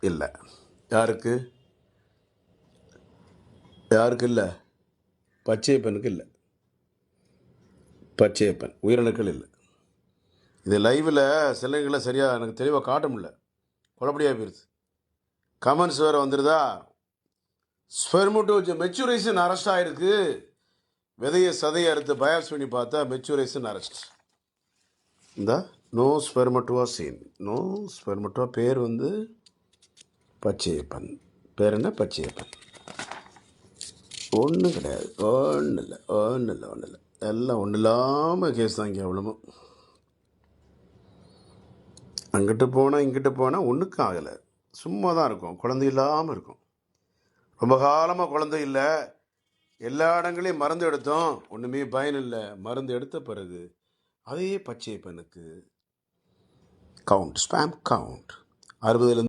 இல்லை. யாருக்கு யாருக்கு இல்லை? பச்சையப்பனுக்கு இல்லை. பச்சையப்பன் உயிரணுக்கள் இல்லை. இது லைவில் சிலைகளை சரியாக எனக்கு தெளிவாக காட்ட முடியல, குழப்படியாக போயிருது. கமெண்ட்ஸ் வேறு வந்துடுதா, ஸ்பெர்மோட்டோ மெச்சூரேஷன் அரெஸ்ட் ஆகிருக்கு. விதையை சதையை அறுத்து பயாப்ஸ் பண்ணி பார்த்தா மெச்சூரேஷன் அரெஸ்ட். இந்த நோ ஸ்பெர்மட்டோவா சீன். நோ ஸ்பெர்மட்டோவா. பேர் வந்து பச்சையப்பன். பேர் என்ன? பச்சையப்பன். ஒன்றும் கிடையாது, ஒன்றும் இல்லை, ஒன்றும் இல்லை, ஒன்றும் இல்லை. எல்லாம் ஒன்றும் இல்லாமல் கேஸ் தாங்க அவ்வளவும். அங்கிட்டு போனால் இங்கிட்டு போனால் ஒன்றுக்கும் ஆகலை, சும்மா தான் இருக்கும், குழந்தை இல்லாமல் இருக்கும். ரொம்ப காலமாக குழந்தை இல்லை, எல்லா இடங்களையும் மருந்து எடுத்தோம், ஒன்றுமே பயன் இல்லை. மருந்து எடுத்த பிறகு அதே பச்சையப்பனுக்கு கவுண்ட், ஸ்பேம் கவுண்ட் 60